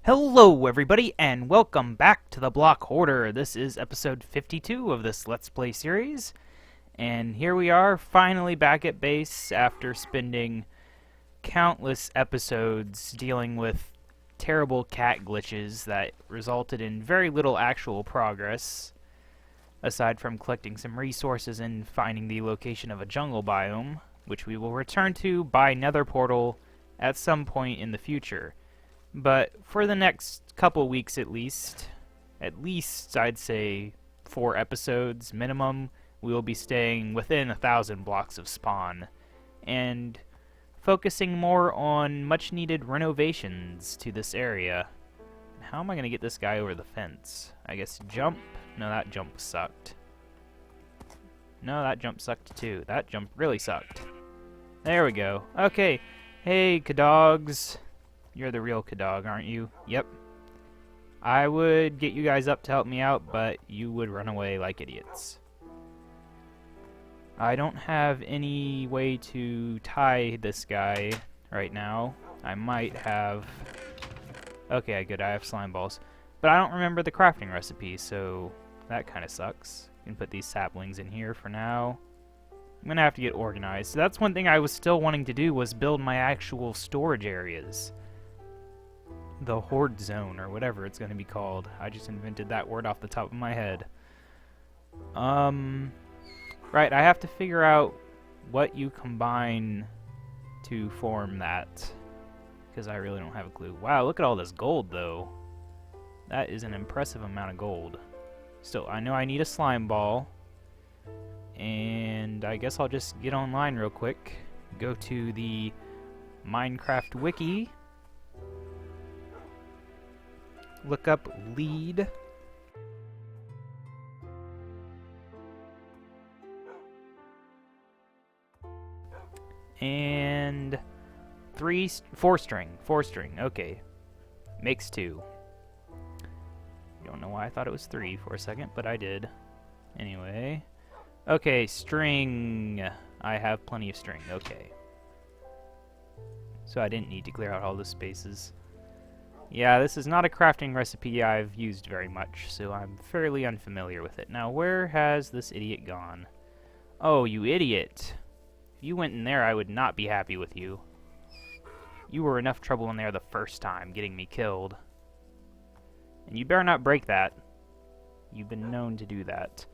Hello everybody, and welcome back to the Block Hoarder. This is episode 52 of this Let's Play series. And here we are, finally back at base after spending countless episodes dealing with terrible cat glitches that resulted in very little actual progress, aside from collecting some resources and finding the location of a jungle biome, which we will return to by Nether Portal at some point in the future. But for the next couple weeks at least I'd say 4 episodes minimum, we will be staying within 1,000 blocks of spawn and focusing more on much needed renovations to this area. How am I going to get this guy over the fence? I guess jump? No, that jump sucked. No, that jump sucked too. That jump really sucked. There we go. Okay. Hey, Kadogs. You're the real Kadog, aren't you? Yep. I would get you guys up to help me out, but you would run away like idiots. I don't have any way to tie this guy right now. I might have... Okay, good, I have slime balls. But I don't remember the crafting recipe, so that kind of sucks. You can put these saplings in here for now. I'm gonna have to get organized. So that's one thing I was still wanting to do, was build my actual storage areas. The hoard zone, or whatever it's going to be called. I just invented that word off the top of my head. Right, I have to figure out what you combine to form that, because I really don't have a clue. Wow, look at all this gold, though. That is an impressive amount of gold. Still, I know I need a slime ball, and I guess I'll just get online real quick. Go to the Minecraft wiki. Look up lead. And 4 string. Okay. Makes 2. Don't know why I thought it was 3 for a second, but I did. Anyway. Okay, string. I have plenty of string. Okay. So I didn't need to clear out all the spaces. Yeah, this is not a crafting recipe I've used very much, so I'm fairly unfamiliar with it. Now, where has this idiot gone? Oh, you idiot. If you went in there, I would not be happy with you. You were enough trouble in there the first time, getting me killed. And you better not break that. You've been known to do that.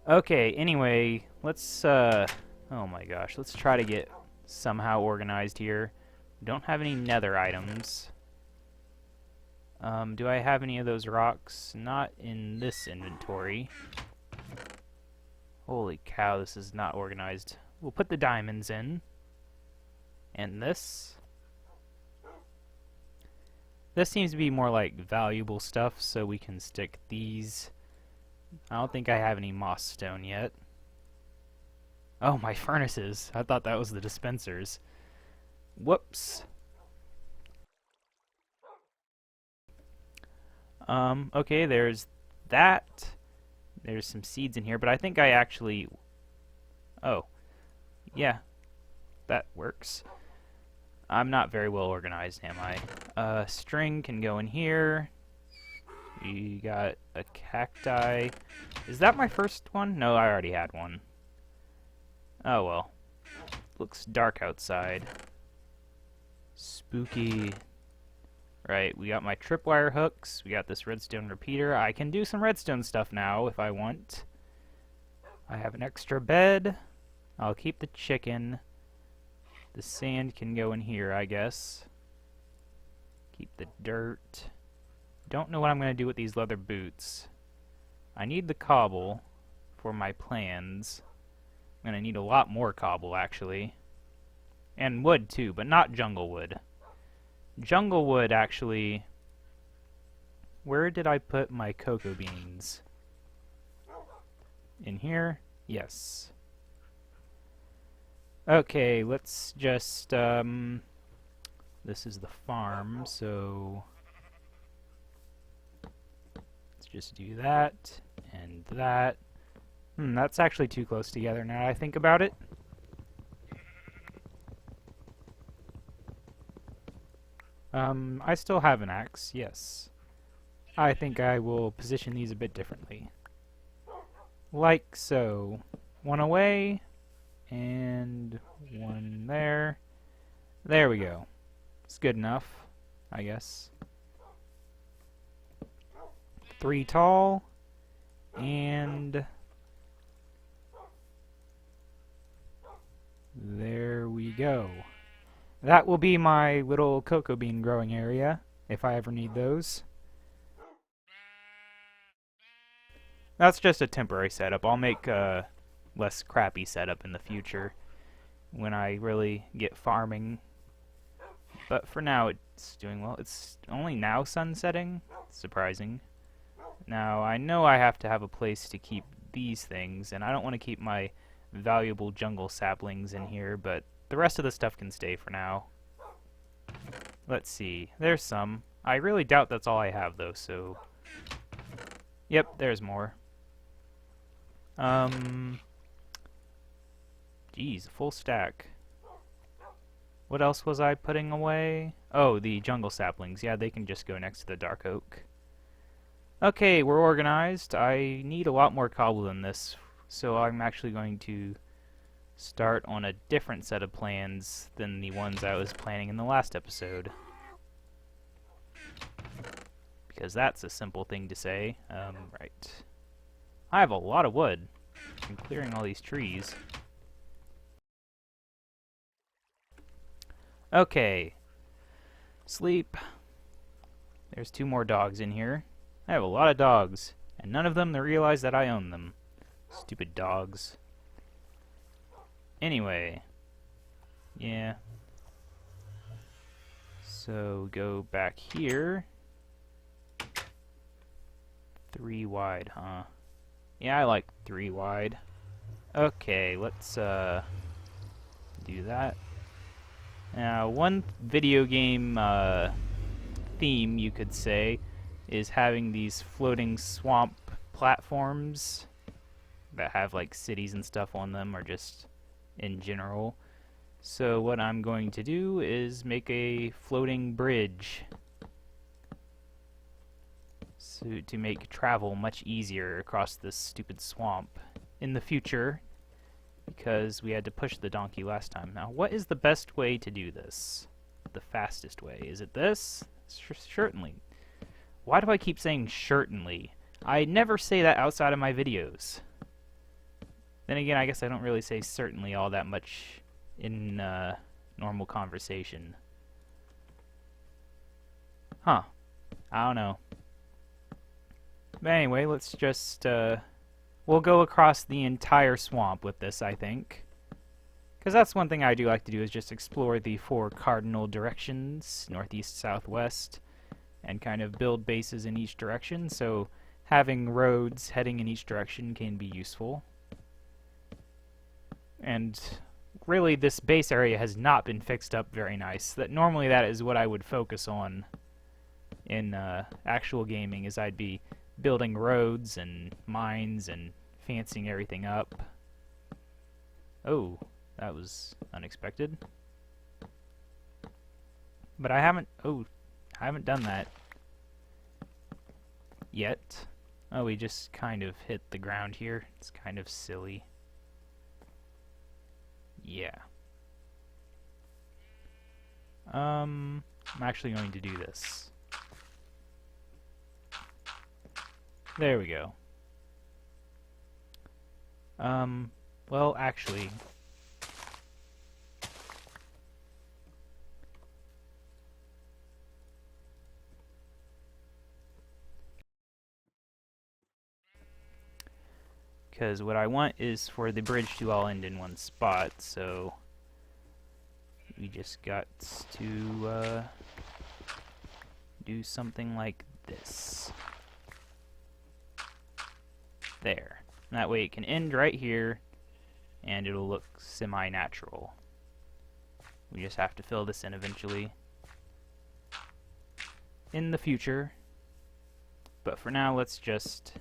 Okay, anyway, let's, oh my gosh, let's try to get somehow organized here. Don't have any nether items. Do I have any of those rocks? Not in this inventory. Holy cow, this is not organized. We'll put the diamonds in. And this. This seems to be more like valuable stuff, so we can stick these. I don't think I have any moss stone yet. Oh, my furnaces. I thought that was the dispensers. Whoops. Okay, there's that. There's some seeds in here, but I think I actually... Oh. Yeah. That works. I'm not very well organized, am I? String can go in here. You got a cacti. Is that my first one? No, I already had one. Oh well. Looks dark outside. Spooky. Right, we got my tripwire hooks, we got this redstone repeater. I can do some redstone stuff now if I want. I have an extra bed. I'll keep the chicken. The sand can go in here, I guess. Keep the dirt. Don't know what I'm going to do with these leather boots. I need the cobble for my plans. I'm going to need a lot more cobble, actually. And wood, too, but not jungle wood. Jungle wood, actually... Where did I put my cocoa beans? In here? Yes. Okay, let's just, this is the farm, so... Let's just do that, and that. That's actually too close together now that I think about it. I still have an axe, yes. I think I will position these a bit differently. Like so. One away, and one there. There we go. It's good enough, I guess. 3 tall, and there we go. That will be my little cocoa bean growing area, if I ever need those. That's just a temporary setup. I'll make a less crappy setup in the future when I really get farming. But for now, it's doing well. It's only now sunsetting. Surprising. Now, I know I have to have a place to keep these things, and I don't want to keep my valuable jungle saplings in here, but the rest of the stuff can stay for now. Let's see. There's some. I really doubt that's all I have, though, so... Yep, there's more. Geez, full stack. What else was I putting away? Oh, the jungle saplings. Yeah, they can just go next to the dark oak. Okay, we're organized. I need a lot more cobble than this, so I'm actually going to start on a different set of plans than the ones I was planning in the last episode. Because that's a simple thing to say. Right. I have a lot of wood. I'm clearing all these trees. Okay. Sleep. There's 2 more dogs in here. I have a lot of dogs, and none of them realize that I own them. Stupid dogs. Anyway. Yeah. So go back here. 3 wide, huh? Yeah, I like 3 wide. Okay, let's do that. Now, one video game theme, you could say, is having these floating swamp platforms that have like cities and stuff on them, or just in general. So what I'm going to do is make a floating bridge so to make travel much easier across this stupid swamp in the future, because we had to push the donkey last time. Now, what is the best way to do this? The fastest way? Is it this? Certainly. Why do I keep saying certainly? I never say that outside of my videos. Then again, I guess I don't really say certainly all that much in normal conversation. Huh. I don't know. But anyway, let's just, we'll go across the entire swamp with this, I think. Because that's one thing I do like to do, is just explore the 4 cardinal directions, northeast, southwest, and kind of build bases in each direction, so having roads heading in each direction can be useful. And really, this base area has not been fixed up very nice. Normally that is what I would focus on in actual gaming, is I'd be building roads and mines and fancying everything up. Oh, that was unexpected. But I haven't done that yet. Oh, we just kind of hit the ground here. It's kind of silly. Yeah. I'm actually going to do this. There we go. Well, actually, because what I want is for the bridge to all end in one spot, so we just got to do something like this. There. And that way it can end right here, and it'll look semi-natural. We just have to fill this in eventually in the future. But for now, let's just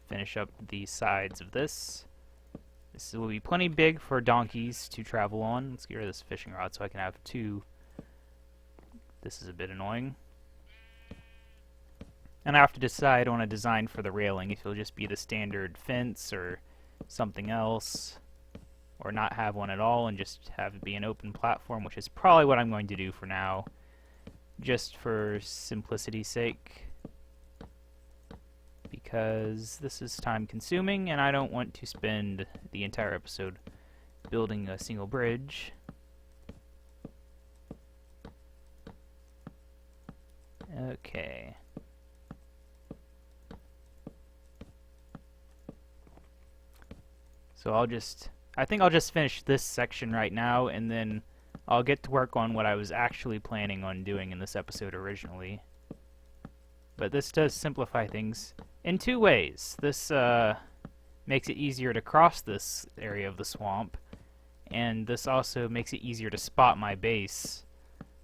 finish up the sides of this. This will be plenty big for donkeys to travel on. Let's get rid of this fishing rod so I can have 2 This is a bit annoying. And I have to decide on a design for the railing, if it'll just be the standard fence or something else, or not have one at all and just have it be an open platform, which is probably what I'm going to do for now, just for simplicity's sake, because this is time consuming and I don't want to spend the entire episode building a single bridge. Okay. So I think I'll just finish this section right now, and then I'll get to work on what I was actually planning on doing in this episode originally. But this does simplify things in two ways. This makes it easier to cross this area of the swamp, and this also makes it easier to spot my base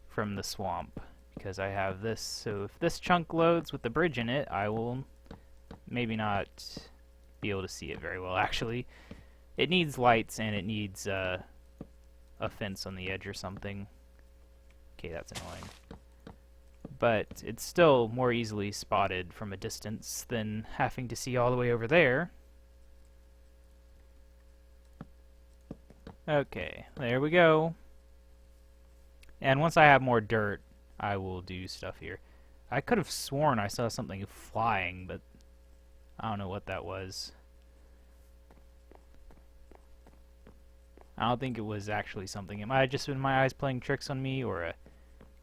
from the swamp, because I have this. So if this chunk loads with the bridge in it, I will maybe not be able to see it very well, actually. It needs lights, and it needs a fence on the edge or something. Okay, that's annoying. But it's still more easily spotted from a distance than having to see all the way over there. Okay, there we go. And once I have more dirt, I will do stuff here. I could have sworn I saw something flying, but I don't know what that was. I don't think it was actually something. It might have just been my eyes playing tricks on me, or a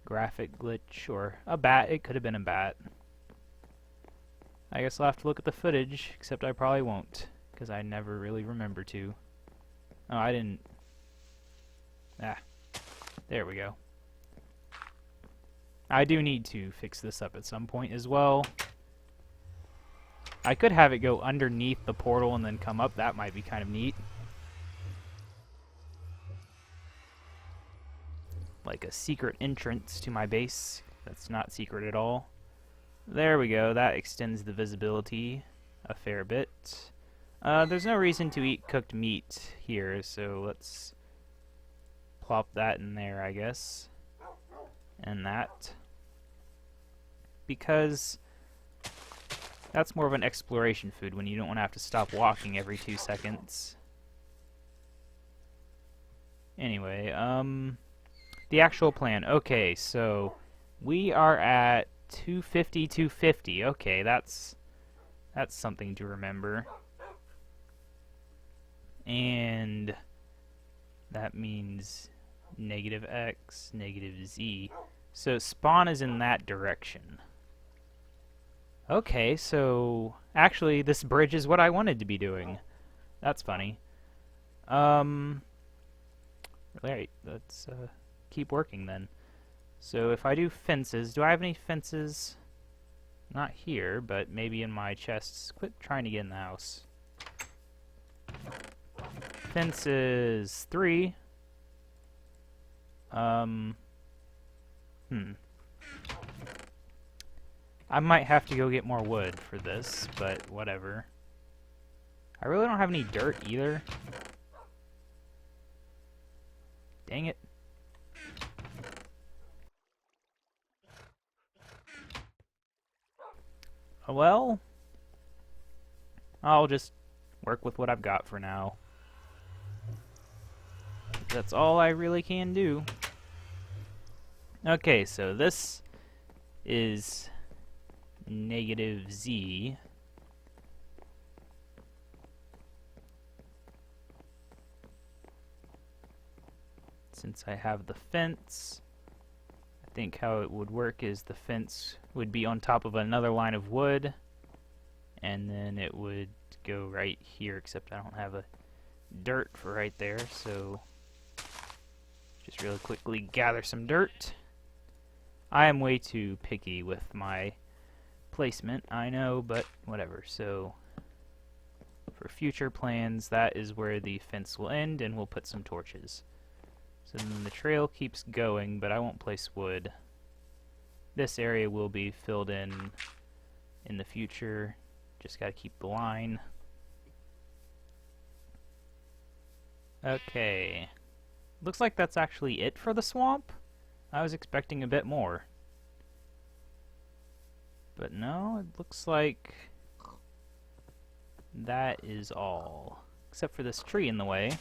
graphic glitch, or a bat. It could have been a bat. I guess I'll have to look at the footage, except I probably won't, because I never really remember to. Oh, I didn't. Ah, there we go. I do need to fix this up at some point as well. I could have it go underneath the portal and then come up. That might be kind of neat. Like a secret entrance to my base that's not secret at all. There we go. That extends the visibility a fair bit. There's no reason to eat cooked meat here, so let's plop that in there, I guess. And that. Because that's more of an exploration food when you don't want to have to stop walking every 2 seconds. Anyway, the actual plan. Okay, so we are at 250, 250. Okay, that's something to remember. And that means negative x, negative z. So spawn is in that direction. Okay, so actually this bridge is what I wanted to be doing. That's funny. Right, let's keep working then. So if I do fences, do I have any fences? Not here, but maybe in my chests. Quit trying to get in the house. Fences 3. I might have to go get more wood for this, but whatever. I really don't have any dirt either. Dang it. Well, I'll just work with what I've got for now. That's all I really can do. Okay, so this is negative z. Since I have the fence, I think how it would work is the fence would be on top of another line of wood, and then it would go right here, except I don't have a dirt for right there, so just really quickly gather some dirt. I am way too picky with my placement, I know, but whatever. So for future plans, that is where the fence will end, and we'll put some torches. So then the trail keeps going, but I won't place wood. This area will be filled in the future. Just gotta keep the line. Okay. Looks like that's actually it for the swamp. I was expecting a bit more. But no, it looks like that is all. Except for this tree in the way.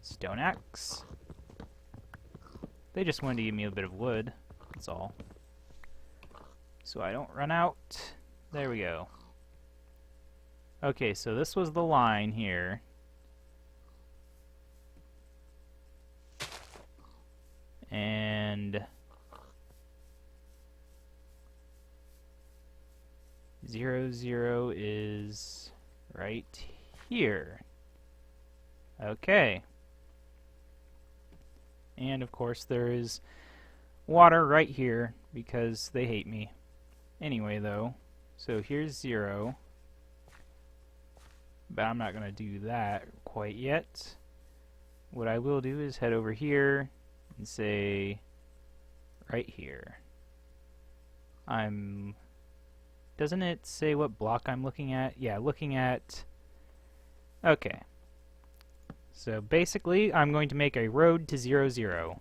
Stone axe. They just wanted to give me a bit of wood. That's all. So I don't run out. There we go. Okay, so this was the line here. And 0, 0 is right here. Okay. And of course there is water right here because they hate me. Anyway though, so here's 0. But I'm not going to do that quite yet. What I will do is head over here and say right here. Doesn't it say what block I'm looking at? Yeah, looking at... Okay. So basically, I'm going to make a road to 0, 0.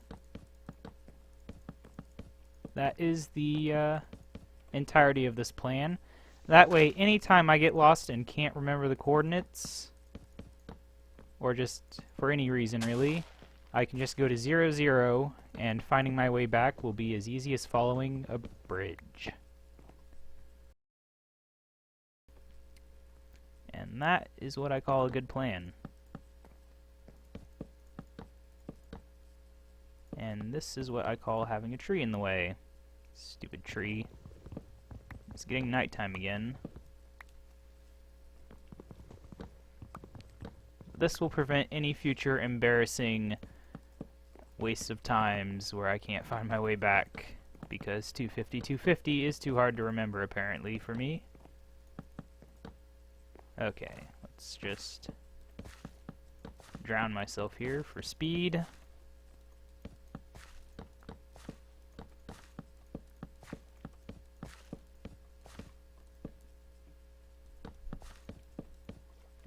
That is the entirety of this plan. That way, anytime I get lost and can't remember the coordinates, or just for any reason really, I can just go to 0, 0, and finding my way back will be as easy as following a bridge. And that is what I call a good plan. And this is what I call having a tree in the way. Stupid tree. It's getting nighttime again. This will prevent any future embarrassing waste of times where I can't find my way back, because 250 is too hard to remember apparently for me. Okay, let's just drown myself here for speed.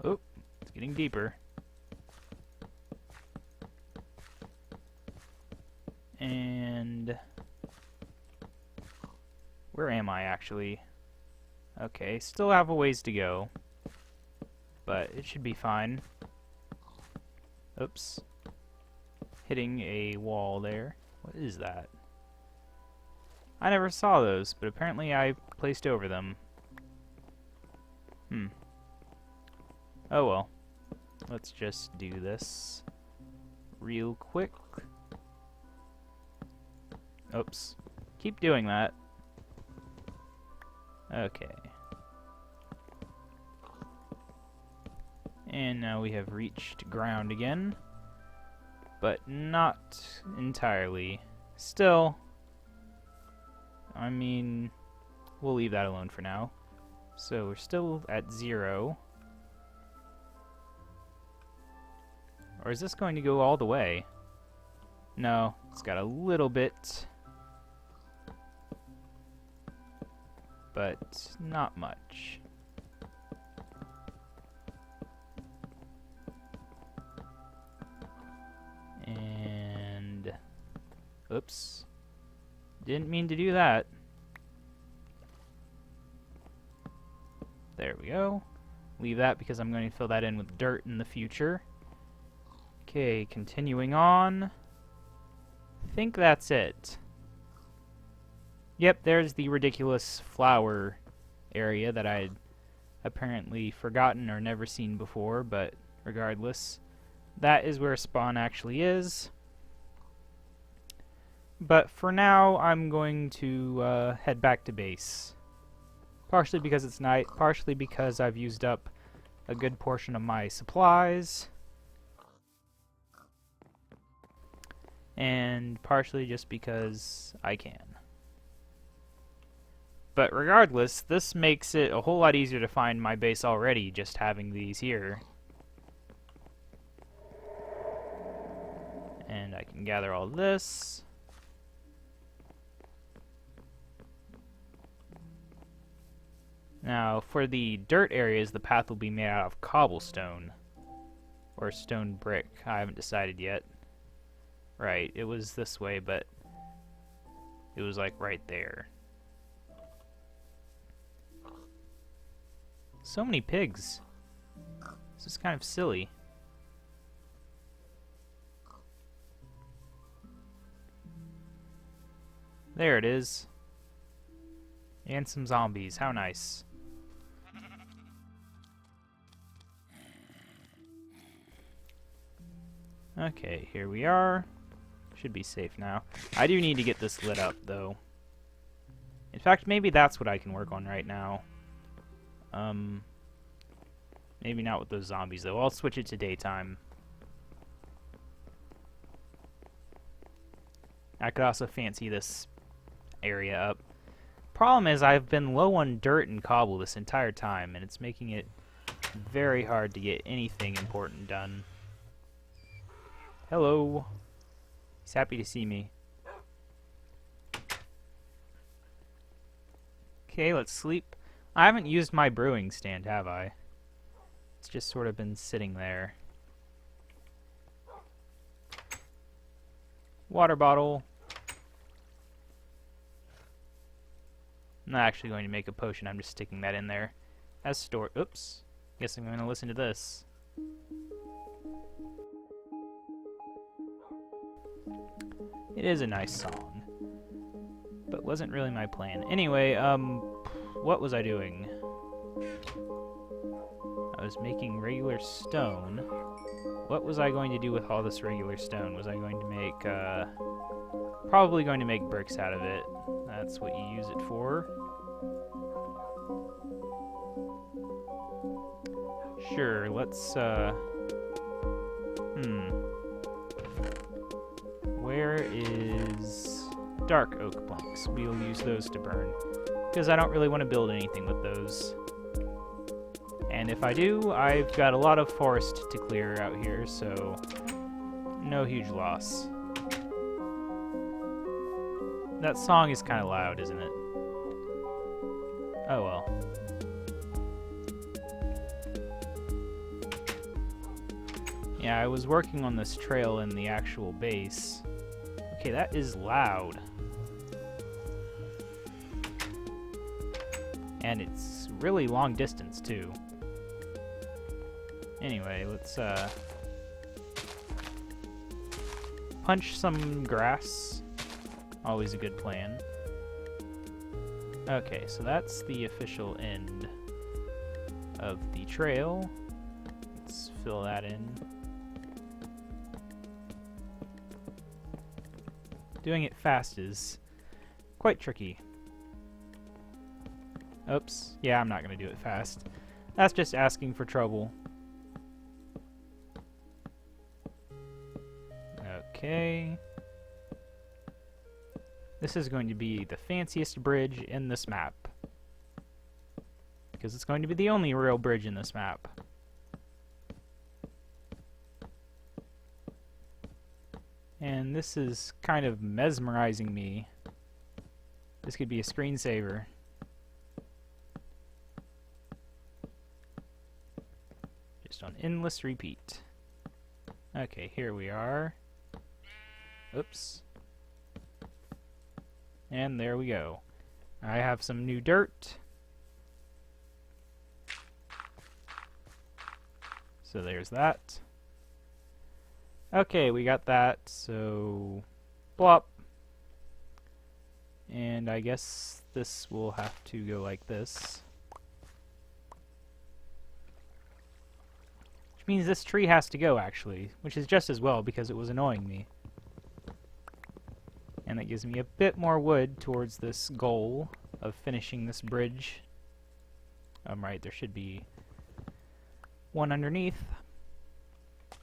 Oh, it's getting deeper. And where am I actually? Okay, still have a ways to go, but it should be fine. Oops. Hitting a wall there. What is that? I never saw those, but apparently I placed over them. Oh well. Let's just do this real quick. Oops. Keep doing that. Okay. And now we have reached ground again. But not entirely. Still, I mean, we'll leave that alone for now. So we're still at 0. Or is this going to go all the way? No, it's got a little bit, but not much. And oops, didn't mean to do that. There we go. Leave that because I'm going to fill that in with dirt in the future. Okay, continuing on. I think that's it. Yep, there's the ridiculous flower area that I'd apparently forgotten or never seen before, but regardless, that is where spawn actually is. But for now, I'm going to head back to base. Partially because it's night, partially because I've used up a good portion of my supplies, and partially just because I can. But regardless, this makes it a whole lot easier to find my base already, just having these here. And I can gather all this. Now, for the dirt areas, the path will be made out of cobblestone. Or stone brick. I haven't decided yet. Right, it was this way, but it was like right there. So many pigs. This is kind of silly. There it is. And some zombies. How nice. Okay, here we are. Should be safe now. I do need to get this lit up, though. In fact, maybe that's what I can work on right now. Maybe not with those zombies, though. I'll switch it to daytime. I could also fancy this area up. Problem is, I've been low on dirt and cobble this entire time, and it's making it very hard to get anything important done. Hello. He's happy to see me. Okay, let's sleep. I haven't used my brewing stand, have I? It's just sort of been sitting there. Water bottle. I'm not actually going to make a potion, I'm just sticking that in there as store. Oops. Guess I'm going to listen to this. It is a nice song, but wasn't really my plan. Anyway, what was I doing? I was making regular stone. What was I going to do with all this regular stone? Was I going to make, probably going to make bricks out of it. That's what you use it for. Sure, let's, Where is dark oak planks? We'll use those to burn, because I don't really want to build anything with those. And if I do, I've got a lot of forest to clear out here, so no huge loss. That song is kind of loud, isn't it? Oh well. Yeah, I was working on this trail in the actual base. Okay, that is loud. And it's really long distance, too. Anyway, let's, punch some grass. Always a good plan. Okay, so that's the official end of the trail. Let's fill that in. Doing it fast is quite tricky. Oops. Yeah, I'm not going to do it fast. That's just asking for trouble. Okay. This is going to be the fanciest bridge in this map, because it's going to be the only real bridge in this map. And this is kind of mesmerizing me. This could be a screensaver. Just on endless repeat. Okay, here we are. Oops. And there we go. I have some new dirt. So there's that. Okay, we got that, so blop. And I guess this will have to go like this. Which means this tree has to go, actually, which is just as well because it was annoying me. And that gives me a bit more wood towards this goal of finishing this bridge. Right, there should be one underneath.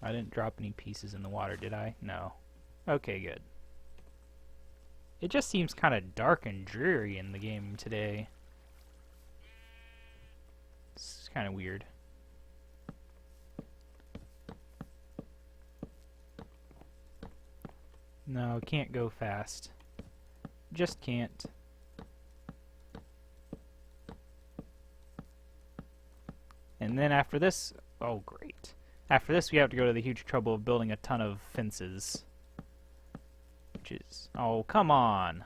I didn't drop any pieces in the water, did I? No. Okay, good. It just seems kind of dark and dreary in the game today. It's kind of weird. No, can't go fast. Just can't. And then after this, oh great. After this, we have to go to the huge trouble of building a ton of fences. Which is... Oh, come on!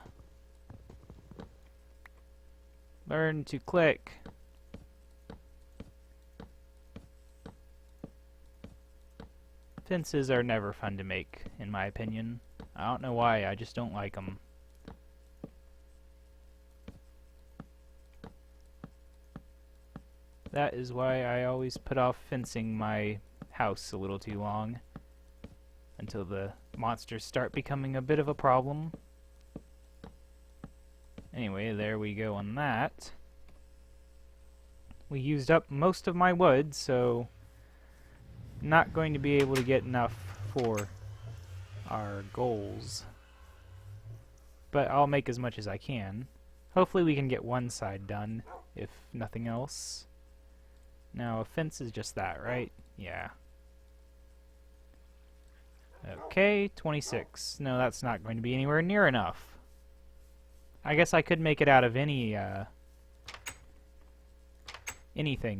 Learn to click. Fences are never fun to make, in my opinion. I don't know why, I just don't like them. That is why I always put off fencing my house a little too long. Until the monsters start becoming a bit of a problem. Anyway, there we go on that. We used up most of my wood, so not going to be able to get enough for our goals. But I'll make as much as I can. Hopefully we can get one side done, if nothing else. Now, a fence is just that, right? Yeah. Okay, 26. No, that's not going to be anywhere near enough. I guess I could make it out of anything,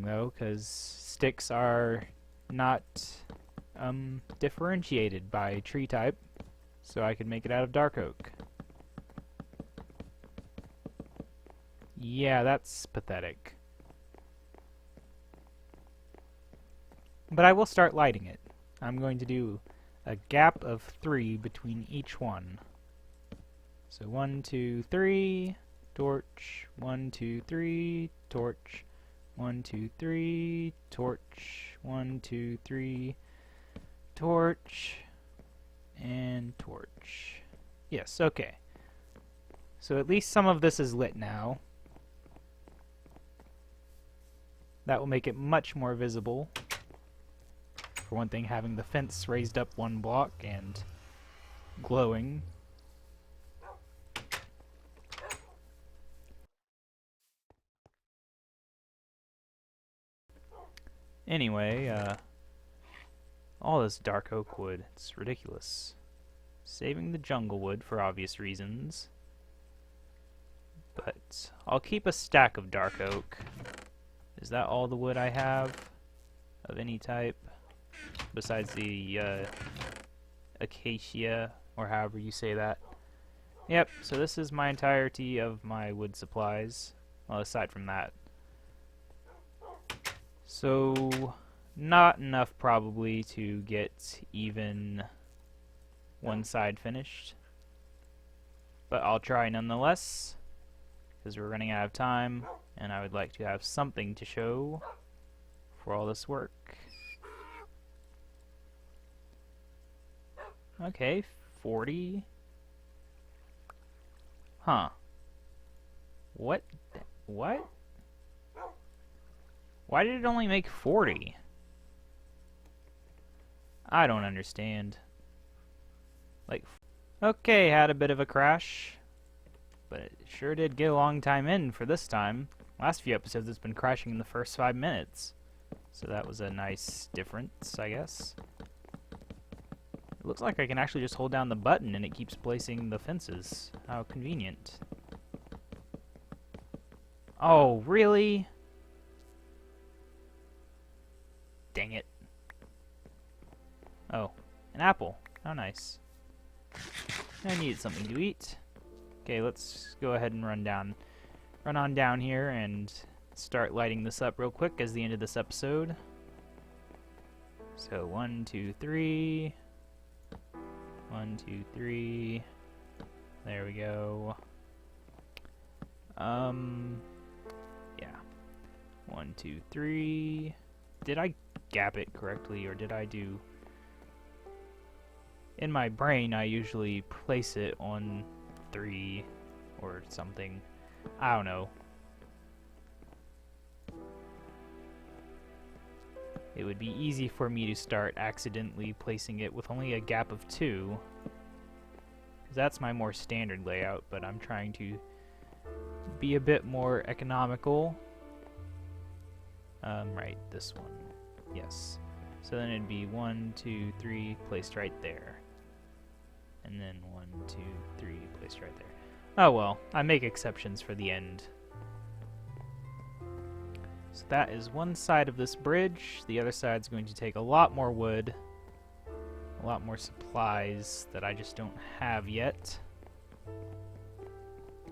though, because sticks are not differentiated by tree type, so I could make it out of dark oak. Yeah, that's pathetic. But I will start lighting it. I'm going to do a gap of 3 between each one. So 1, 2, 3, torch, 1, 2, 3, torch, 1, 2, 3, torch, 1, 2, 3, torch, and torch. Yes, okay. So at least some of this is lit now. That will make it much more visible. For one thing, having the fence raised up 1 block and glowing. Anyway, all this dark oak wood, it's ridiculous. Saving the jungle wood for obvious reasons. But I'll keep a stack of dark oak. Is that all the wood I have of any type? Besides the acacia, or however you say that. Yep, so this is my entirety of my wood supplies. Well, aside from that. So, not enough probably to get even one side finished. But I'll try nonetheless, because we're running out of time, and I would like to have something to show for all this work. Okay, 40. Huh. What? What? Why did it only make 40? I don't understand. Like, okay, had a bit of a crash. But it sure did get a long time in for this time. Last few episodes it's been crashing in the first 5 minutes. So that was a nice difference, I guess. It looks like I can actually just hold down the button and it keeps placing the fences. How convenient. Oh, really? Dang it. Oh, an apple. How nice. I needed something to eat. Okay, let's go ahead and run on down here and start lighting this up real quick as the end of this episode. So 1, 2, 3. 1, 2, 3. There we go. Yeah. 1, 2, 3. Did I gap it correctly, or did I do... In my brain, I usually place it on 3 or something. I don't know. It would be easy for me to start accidentally placing it with only a gap of 2. Because that's my more standard layout, but I'm trying to be a bit more economical. Right, this one. Yes. So then it'd be 1, 2, 3 placed right there. And then 1, 2, 3 placed right there. Oh well, I make exceptions for the end. So that is one side of this bridge. The other side is going to take a lot more wood, a lot more supplies that I just don't have yet.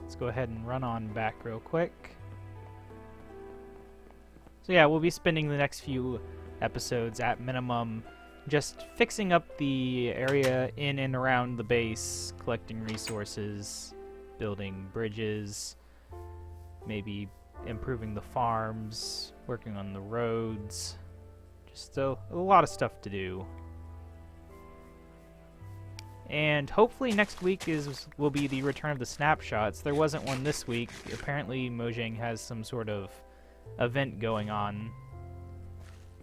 Let's go ahead and run on back real quick. So yeah, we'll be spending the next few episodes at minimum just fixing up the area in and around the base, collecting resources, building bridges, maybe improving the farms, working on the roads. Just a lot of stuff to do. And hopefully next week will be the return of the snapshots. There wasn't one this week. Apparently Mojang has some sort of event going on.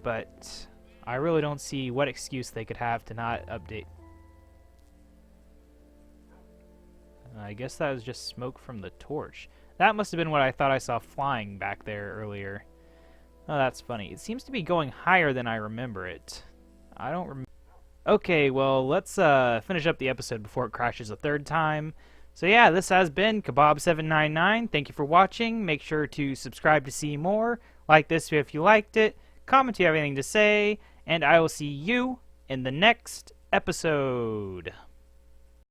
But I really don't see what excuse they could have to not update. I guess that was just smoke from the torch. That must have been what I thought I saw flying back there earlier. Oh, that's funny. It seems to be going higher than I remember it. I don't remember. Okay, well, let's finish up the episode before it crashes a third time. So yeah, this has been Kebab799. Thank you for watching. Make sure to subscribe to see more. Like this if you liked it. Comment if you have anything to say. And I will see you in the next episode.